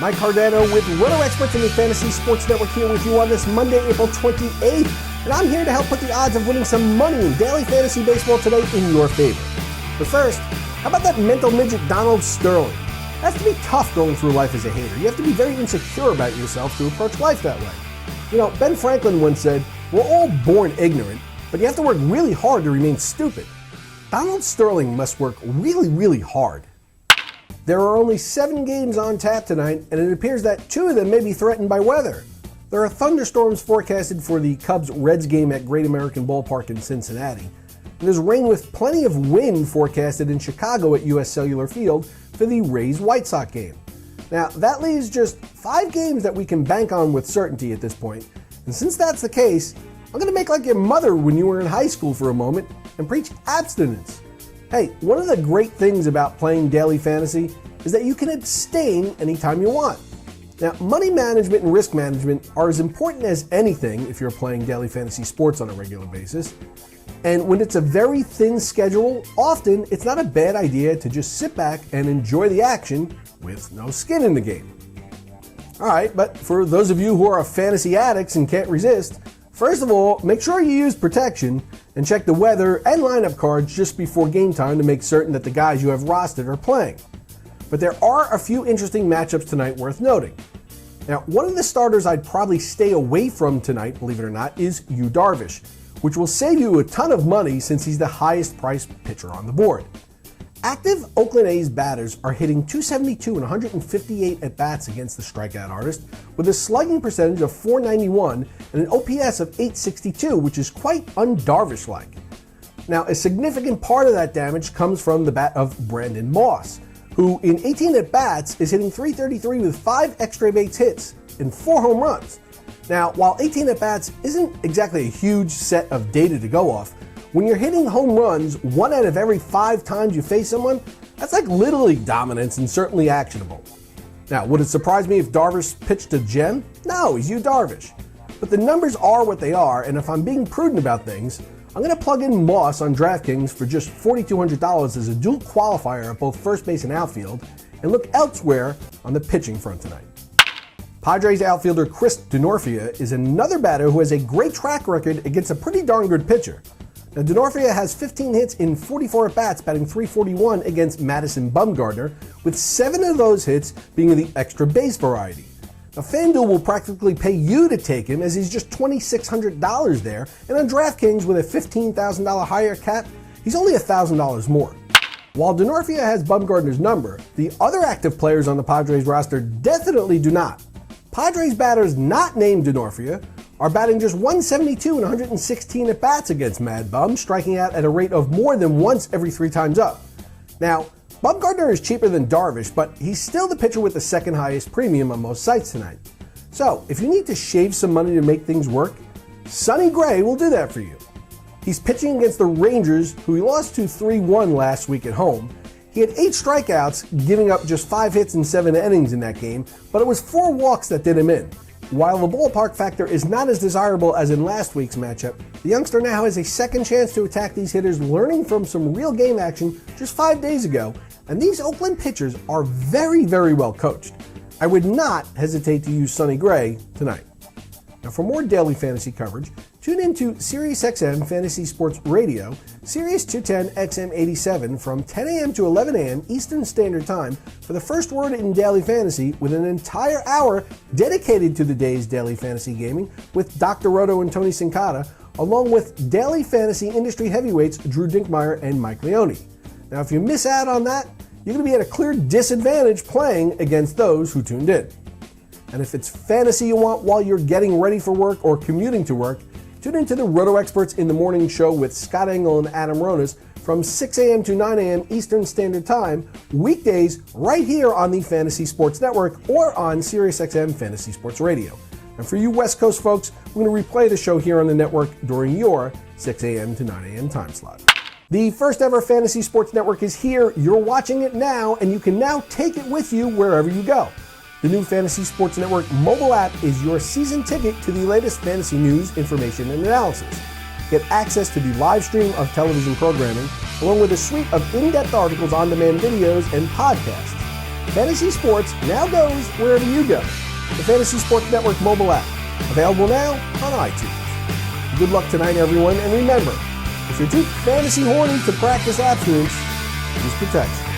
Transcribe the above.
Mike Cardano with Roto Experts in the Fantasy Sports Network here with you on this Monday, April 28th. And I'm here to help put the odds of winning some money in daily fantasy baseball today in your favor. But first, how about that mental midget Donald Sterling? It has to be tough going through life as a hater. You have to be very insecure about yourself to approach life that way. You know, Ben Franklin once said, we're all born ignorant, but you have to work really hard to remain stupid. Donald Sterling must work really, really hard. There are only 7 games on tap tonight, and it appears that 2 of them may be threatened by weather. There are thunderstorms forecasted for the Cubs-Reds game at Great American Ballpark in Cincinnati. And there's rain with plenty of wind forecasted in Chicago at U.S. Cellular Field for the Rays-White Sox game. Now, that leaves just 5 games that we can bank on with certainty at this point. And since that's the case, I'm going to make like your mother when you were in high school for a moment and preach abstinence. Hey, one of the great things about playing daily fantasy is that you can abstain anytime you want. Now, money management and risk management are as important as anything if you're playing daily fantasy sports on a regular basis. And when it's a very thin schedule, often it's not a bad idea to just sit back and enjoy the action with no skin in the game. All right, but for those of you who are fantasy addicts and can't resist, first of all, make sure you use protection and check the weather and lineup cards just before game time to make certain that the guys you have rostered are playing. But there are a few interesting matchups tonight worth noting. Now, one of the starters I'd probably stay away from tonight, believe it or not, is Yu Darvish, which will save you a ton of money since he's the highest priced pitcher on the board. Active Oakland A's batters are hitting .272 and 158 at-bats against the strikeout artist, with a slugging percentage of .491 and an OPS of .862, which is quite un-Darvish-like. Now, a significant part of that damage comes from the bat of Brandon Moss, who in 18 at-bats is hitting .333 with 5 extra base hits and 4 home runs. Now, while 18 at-bats isn't exactly a huge set of data to go off, when you're hitting home runs 1 out of every 5 times you face someone, that's like Little League dominance and certainly actionable. Now, would it surprise me if Darvish pitched a gem? No, he's Yu Darvish. But the numbers are what they are, and if I'm being prudent about things, I'm going to plug in Moss on DraftKings for just $4,200 as a dual qualifier at both first base and outfield, and look elsewhere on the pitching front tonight. Padres outfielder Chris Denorfia is another batter who has a great track record against a pretty darn good pitcher. Now, Denorfia has 15 hits in 44 at-bats, batting .341 against Madison Bumgarner, with 7 of those hits being of the extra base variety. Now, FanDuel will practically pay you to take him as he's just $2,600 there, and on DraftKings with a $15,000 higher cap, he's only $1,000 more. While Denorfia has Bumgarner's number, the other active players on the Padres roster definitely do not. Padres batters not named Denorfia are batting just .172 and 116 at-bats against Mad Bum, striking out at a rate of more than once every 3 times up. Now, Bumgarner is cheaper than Darvish, but he's still the pitcher with the second highest premium on most sites tonight. So, if you need to shave some money to make things work, Sonny Gray will do that for you. He's pitching against the Rangers, who he lost to 3-1 last week at home. He had 8 strikeouts, giving up just 5 hits in 7 innings in that game, but it was 4 walks that did him in. While the ballpark factor is not as desirable as in last week's matchup, the youngster now has a second chance to attack these hitters, learning from some real game action just 5 days ago, and these Oakland pitchers are very, very well coached. I would not hesitate to use Sonny Gray tonight. Now, for more daily fantasy coverage, tune into SiriusXM Fantasy Sports Radio, Sirius 210 XM87 from 10 a.m. to 11 a.m. Eastern Standard Time for the first word in daily fantasy, with an entire hour dedicated to the day's daily fantasy gaming with Dr. Roto and Tony Sincata, along with daily fantasy industry heavyweights Drew Dinkmeyer and Mike Leone. Now, if you miss out on that, you're going to be at a clear disadvantage playing against those who tuned in. And if it's fantasy you want while you're getting ready for work or commuting to work, tune into the Roto Experts in the Morning Show with Scott Engel and Adam Ronis from 6 a.m. to 9 a.m. Eastern Standard Time, weekdays right here on the Fantasy Sports Network or on SiriusXM Fantasy Sports Radio. And for you West Coast folks, we're going to replay the show here on the network during your 6 a.m. to 9 a.m. time slot. The first ever Fantasy Sports Network is here. You're watching it now, and you can now take it with you wherever you go. The new Fantasy Sports Network mobile app is your season ticket to the latest fantasy news, information, and analysis. Get access to the live stream of television programming, along with a suite of in-depth articles, on-demand videos, and podcasts. Fantasy Sports now goes wherever you go. The Fantasy Sports Network mobile app, available now on iTunes. Good luck tonight, everyone, and remember, if you're too fantasy horny to practice abstinence, use protection.